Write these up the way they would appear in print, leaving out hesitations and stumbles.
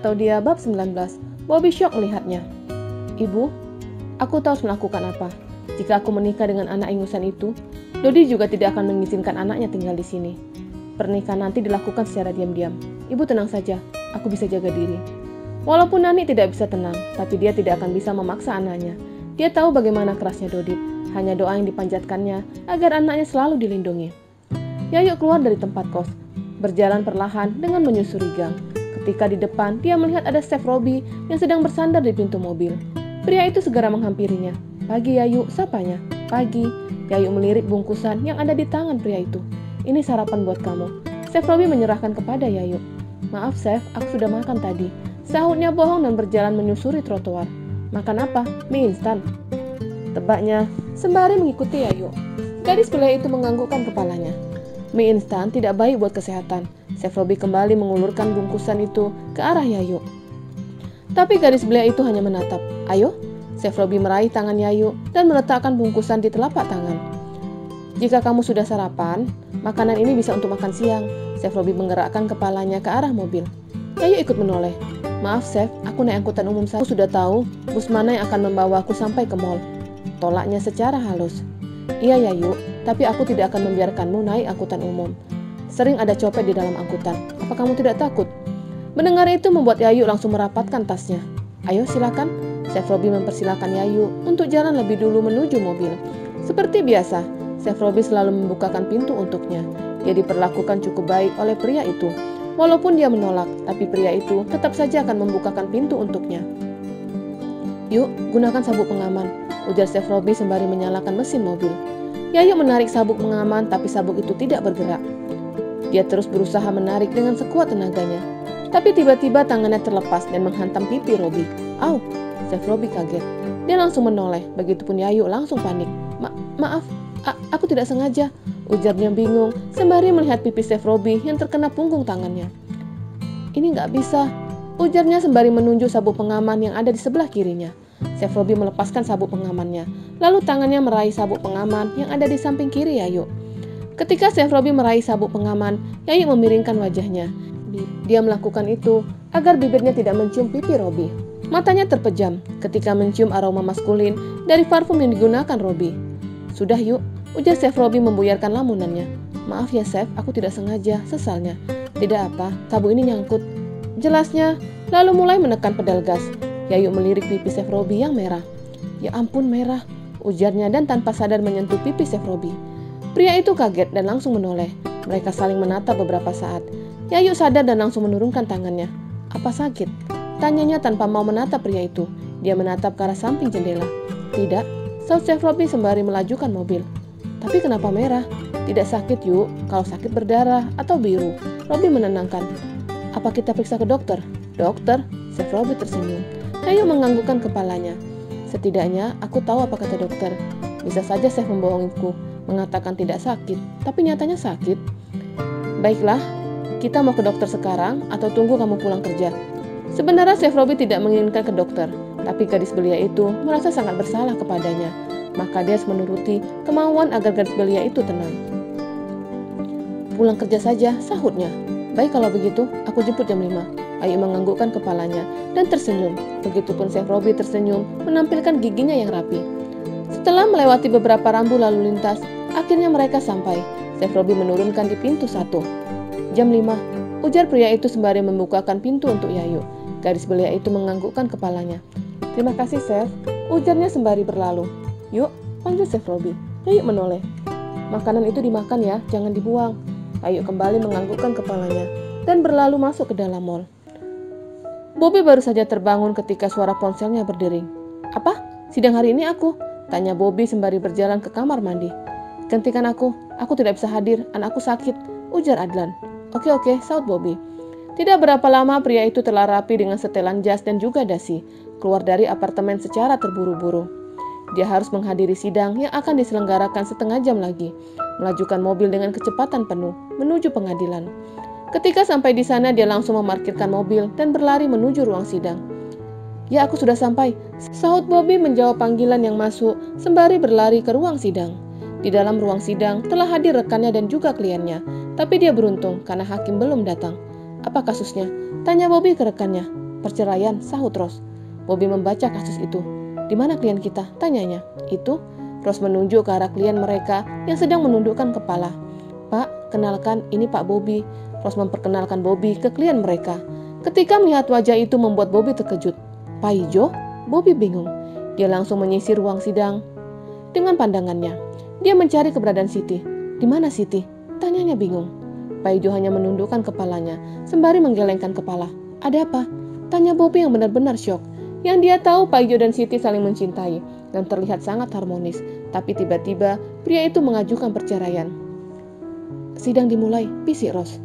atau Dia bab 19. Bobby syok melihatnya. Ibu, aku tahu harus melakukan apa. Jika aku menikah dengan anak ingusan itu, Dodi juga tidak akan mengizinkan anaknya tinggal di sini. Pernikahan nanti dilakukan secara diam-diam. Ibu tenang saja, aku bisa jaga diri. Walaupun Nani tidak bisa tenang, tapi dia tidak akan bisa memaksa anaknya. Dia tahu bagaimana kerasnya Dodit. Hanya doa yang dipanjatkannya agar anaknya selalu dilindungi. Yayu keluar dari tempat kos, berjalan perlahan dengan menyusuri gang. Ketika di depan, dia melihat ada Chef Robi yang sedang bersandar di pintu mobil. Pria itu segera menghampirinya. Pagi Yayu, sapanya. Pagi. Yayu melirik bungkusan yang ada di tangan pria itu. Ini sarapan buat kamu. Chef Robi menyerahkan kepada Yayu. Maaf Chef, aku sudah makan tadi. Sahutnya bohong dan berjalan menyusuri trotoar. Makan apa? Mie instan. Tebaknya, sembari mengikuti Yayu. Gadis belia itu menganggukkan kepalanya. Mie instan tidak baik buat kesehatan. Chef Robi kembali mengulurkan bungkusan itu ke arah Yayu. Tapi gadis belia itu hanya menatap. Ayo, Chef Robi meraih tangan Yayu dan meletakkan bungkusan di telapak tangan. Jika kamu sudah sarapan, makanan ini bisa untuk makan siang. Chef Robi menggerakkan kepalanya ke arah mobil. Yayu ikut menoleh. Maaf Chef, aku naik angkutan umum saja. Aku sudah tahu bus mana yang akan membawa aku sampai ke mall. Tolaknya secara halus. Iya Yayu, tapi aku tidak akan membiarkanmu naik angkutan umum. Sering ada copet di dalam angkutan. Apa kamu tidak takut? Mendengar itu membuat Yayu langsung merapatkan tasnya. Ayo silakan. Chef Robi mempersilakan Yayu untuk jalan lebih dulu menuju mobil. Seperti biasa, Chef Robi selalu membukakan pintu untuknya. Dia diperlakukan cukup baik oleh pria itu. Walaupun dia menolak, tapi pria itu tetap saja akan membukakan pintu untuknya. Yuk, gunakan sabuk pengaman, ujar Chef Robi sembari menyalakan mesin mobil. Yayu menarik sabuk pengaman, tapi sabuk itu tidak bergerak. Dia terus berusaha menarik dengan sekuat tenaganya. Tapi tiba-tiba tangannya terlepas dan menghantam pipi Robi. Au, Chef Robi kaget. Dia langsung menoleh, begitupun Yayu langsung panik. Maaf, aku tidak sengaja, ujarnya bingung sembari melihat pipi Chef Robi yang terkena punggung tangannya. Ini nggak bisa, ujarnya sembari menunjuk sabuk pengaman yang ada di sebelah kirinya. Chef Robi melepaskan sabuk pengamannya, lalu tangannya meraih sabuk pengaman yang ada di samping kiri Yayu. Ketika Chef Robi meraih sabuk pengaman, Yayu memiringkan wajahnya. Dia melakukan itu agar bibirnya tidak mencium pipi Robi. Matanya terpejam ketika mencium aroma maskulin dari parfum yang digunakan Robi. Sudah yuk, ujar Chef Robi membuyarkan lamunannya. Maaf ya Chef, aku tidak sengaja, sesalnya. Tidak apa, sabuk ini nyangkut. Jelasnya, lalu mulai menekan pedal gas. Yayu melirik pipi Chef Robi yang merah. Ya ampun merah, ujarnya dan tanpa sadar menyentuh pipi Chef Robi. Pria itu kaget dan langsung menoleh. Mereka saling menatap beberapa saat. Yayu sadar dan langsung menurunkan tangannya. Apa sakit? Tanyanya tanpa mau menatap pria itu. Dia menatap ke arah samping jendela. Tidak, saut Chef Robi sembari melajukan mobil. Tapi kenapa merah? Tidak sakit yuk, kalau sakit berdarah atau biru. Robi menenangkan. Apa kita periksa ke dokter? Dokter? Chef Robi tersenyum. Yayu menganggukkan kepalanya. Setidaknya aku tahu apa kata dokter. Bisa saja Chef membohongiku, mengatakan tidak sakit, tapi nyatanya sakit. Baiklah, kita mau ke dokter sekarang atau tunggu kamu pulang kerja? Sebenarnya Chef Robi tidak menginginkan ke dokter, tapi gadis belia itu merasa sangat bersalah kepadanya. Maka dia harus menuruti kemauan agar gadis belia itu tenang. Pulang kerja saja, sahutnya. Baik kalau begitu, aku jemput jam 5. Ayu menganggukkan kepalanya dan tersenyum. Begitupun Chef Robi tersenyum menampilkan giginya yang rapi. Setelah melewati beberapa rambu lalu lintas, akhirnya mereka sampai. Chef Robi menurunkan di pintu 1. Jam 5, ujar pria itu sembari membukakan pintu untuk Yayu. Gadis belia itu menganggukkan kepalanya. Terima kasih Chef, ujarnya sembari berlalu. Yuk, panggil Chef Robi. Yayu menoleh. Makanan itu dimakan ya, jangan dibuang. Yayu kembali menganggukkan kepalanya dan berlalu masuk ke dalam mall. Bobby baru saja terbangun ketika suara ponselnya berdering. Apa? Sidang hari ini aku? Tanya Bobby sembari berjalan ke kamar mandi. Gantikan aku tidak bisa hadir, anakku sakit, ujar Adlan. Oke, saut Bobby. Tidak berapa lama pria itu telah rapi dengan setelan jas dan juga dasi, keluar dari apartemen secara terburu-buru. Dia harus menghadiri sidang yang akan diselenggarakan setengah jam lagi, melajukan mobil dengan kecepatan penuh, menuju pengadilan. Ketika sampai di sana, dia langsung memarkirkan mobil dan berlari menuju ruang sidang. Ya, aku sudah sampai, sahut Bobby menjawab panggilan yang masuk, sembari berlari ke ruang sidang. Di dalam ruang sidang telah hadir rekannya dan juga kliennya, tapi dia beruntung karena hakim belum datang. Apa kasusnya? Tanya Bobby ke rekannya. Perceraian, sahut Ros. Bobby membaca kasus itu. Di mana klien kita? Tanyanya. Itu, Ros menunjuk ke arah klien mereka yang sedang menundukkan kepala. Pak, kenalkan ini Pak Bobby. Ros memperkenalkan Bobby ke klien mereka. Ketika melihat wajah itu membuat Bobby terkejut. Pak Ijo? Bobby bingung. Dia langsung menyisir ruang sidang dengan pandangannya. Dia mencari keberadaan Siti. Di mana Siti? Tanyanya bingung. Pak Ijo hanya menundukkan kepalanya sembari menggelengkan kepala. Ada apa? Tanya Bobby yang benar-benar syok. Yang dia tahu Pak Ijo dan Siti saling mencintai dan terlihat sangat harmonis. Tapi tiba-tiba pria itu mengajukan perceraian. Sidang dimulai, bisik Ros.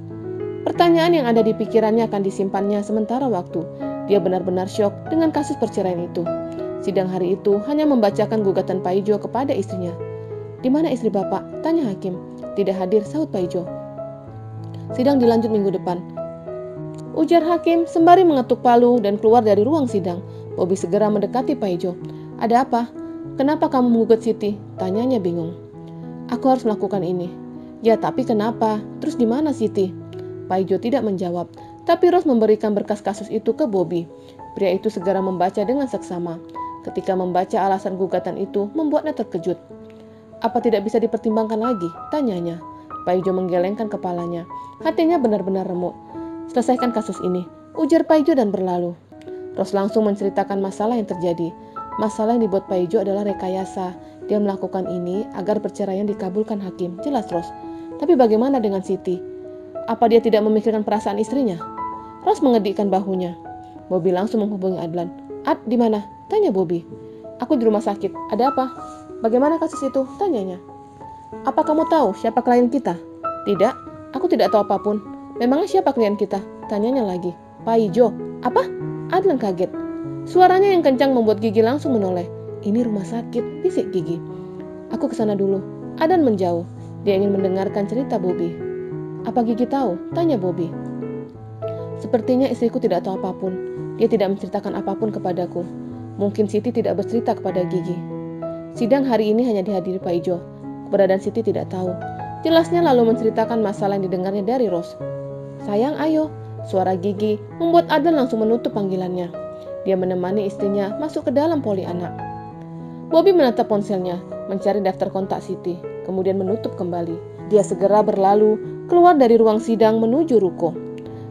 Pertanyaan yang ada di pikirannya akan disimpannya sementara waktu. Dia benar-benar syok dengan kasus perceraian itu. Sidang hari itu hanya membacakan gugatan Pak Ijo kepada istrinya. Di mana istri Bapak? Tanya hakim. Tidak hadir, sahut Pak Ijo. Sidang dilanjut minggu depan. Ujar hakim sembari mengetuk palu dan keluar dari ruang sidang. Bobby segera mendekati Pak Ijo. Ada apa? Kenapa kamu menggugat Siti? Tanyanya bingung. Aku harus melakukan ini. Ya, tapi kenapa? Terus di mana Siti? Pak Ijo tidak menjawab, tapi Ros memberikan berkas kasus itu ke Bobby. Pria itu segera membaca dengan seksama. Ketika membaca alasan gugatan itu, membuatnya terkejut. Apa tidak bisa dipertimbangkan lagi? Tanyanya. Pak Ijo menggelengkan kepalanya. Hatinya benar-benar remuk. Selesaikan kasus ini, ujar Pak Ijo dan berlalu. Ros langsung menceritakan masalah yang terjadi. Masalah yang dibuat Pak Ijo adalah rekayasa. Dia melakukan ini agar perceraian dikabulkan hakim. Jelas Ros. Tapi bagaimana dengan Siti? Apa dia tidak memikirkan perasaan istrinya? Ros mengedikkan bahunya. Bobby langsung menghubungi Adlan. Ad, di mana? Tanya Bobby. Aku di rumah sakit. Ada apa? Bagaimana kasus itu? Tanyanya. Apa kamu tahu siapa klien kita? Tidak, aku tidak tahu apapun. Memangnya siapa klien kita? Tanyanya lagi. Pak Ijo. Apa? Adlan kaget. Suaranya yang kencang membuat Gigi langsung menoleh. Ini rumah sakit, bisik Gigi. Aku kesana dulu. Adlan menjauh. Dia ingin mendengarkan cerita Bobby. Apa Gigi tahu? Tanya Bobby. Sepertinya istriku tidak tahu apapun. Dia tidak menceritakan apapun kepadaku. Mungkin Siti tidak bercerita kepada Gigi. Sidang hari ini hanya dihadiri Pak Ijo. Keberadaan Siti tidak tahu. Jelasnya lalu menceritakan masalah yang didengarnya dari Ros. Sayang, ayo. Suara Gigi membuat Adlan langsung menutup panggilannya. Dia menemani istrinya masuk ke dalam poli anak. Bobby menatap ponselnya, mencari daftar kontak Siti, kemudian menutup kembali. Dia segera berlalu, keluar dari ruang sidang menuju ruko.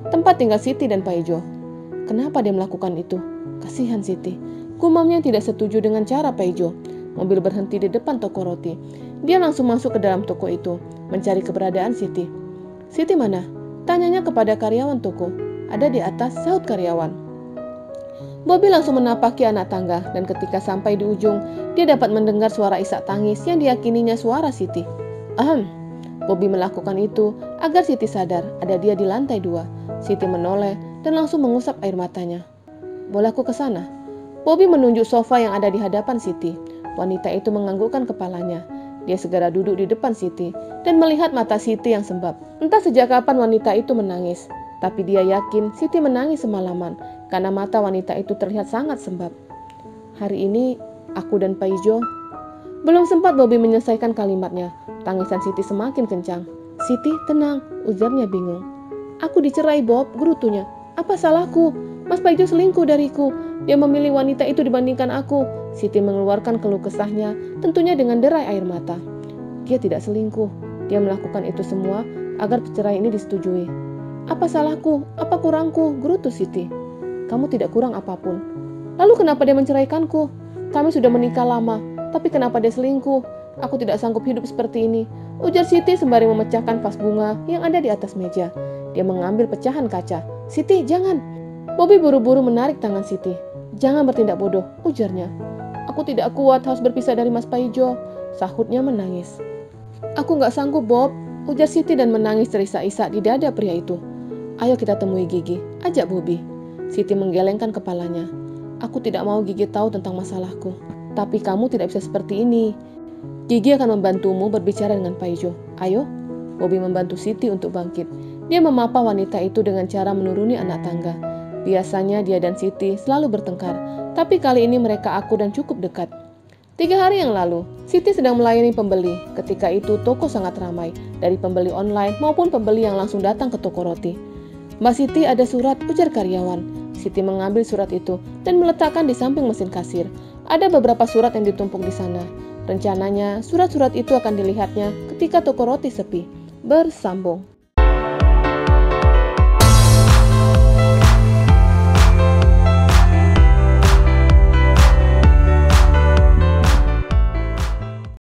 Tempat tinggal Siti dan Pak Ijo. Kenapa dia melakukan itu? Kasihan Siti. Gumamnya tidak setuju dengan cara Pak Ijo. Mobil berhenti di depan toko roti. Dia langsung masuk ke dalam toko itu, mencari keberadaan Siti. Siti mana? Tanyanya kepada karyawan toko. Ada di atas, sahut karyawan. Bobby langsung menapaki anak tangga, dan ketika sampai di ujung, dia dapat mendengar suara isak tangis yang diyakininya suara Siti. Bobby melakukan itu agar Siti sadar ada dia di lantai 2. Siti menoleh dan langsung mengusap air matanya. Boleh aku ke sana? Bobby menunjuk sofa yang ada di hadapan Siti. Wanita itu menganggukkan kepalanya. Dia segera duduk di depan Siti dan melihat mata Siti yang sembab. Entah sejak kapan wanita itu menangis, tapi dia yakin Siti menangis semalaman karena mata wanita itu terlihat sangat sembab. Hari ini, aku dan Pak Ijo. Belum sempat Bobby menyelesaikan kalimatnya, tangisan Siti semakin kencang. Siti, tenang, ujarnya bingung. Aku dicerai, Bob, gerutunya. Apa salahku? Mas Pak Ijo selingkuh dariku. Dia memilih wanita itu dibandingkan aku. Siti mengeluarkan keluh kesahnya, tentunya dengan derai air mata. Dia tidak selingkuh. Dia melakukan itu semua agar perceraian ini disetujui. Apa salahku? Apa kurangku? Gerutu Siti. Kamu tidak kurang apapun. Lalu kenapa dia menceraikanku? Kami sudah menikah lama, tapi kenapa dia selingkuh? Aku tidak sanggup hidup seperti ini, ujar Siti sembari memecahkan vas bunga yang ada di atas meja. Dia mengambil pecahan kaca. Siti, jangan. Bobby buru-buru menarik tangan Siti. Jangan bertindak bodoh, ujarnya. Aku tidak kuat harus berpisah dari Mas Paijo, sahutnya menangis. Aku gak sanggup, Bob, ujar Siti dan menangis terisak-isak di dada pria itu. Ayo kita temui Gigi, ajak Bobby. Siti menggelengkan kepalanya. Aku tidak mau Gigi tahu tentang masalahku. Tapi kamu tidak bisa seperti ini. Gigi akan membantumu berbicara dengan Paijo. Ayo. Bobby membantu Siti untuk bangkit. Dia memapa wanita itu dengan cara menuruni anak tangga. Biasanya dia dan Siti selalu bertengkar, tapi kali ini mereka akur dan cukup dekat. 3 hari yang lalu, Siti sedang melayani pembeli. Ketika itu toko sangat ramai, dari pembeli online maupun pembeli yang langsung datang ke toko roti. Mbak Siti, ada surat, ujar karyawan. Siti mengambil surat itu dan meletakkan di samping mesin kasir. Ada beberapa surat yang ditumpuk di sana. Rencananya, surat-surat itu akan dilihatnya ketika toko roti sepi. Bersambung.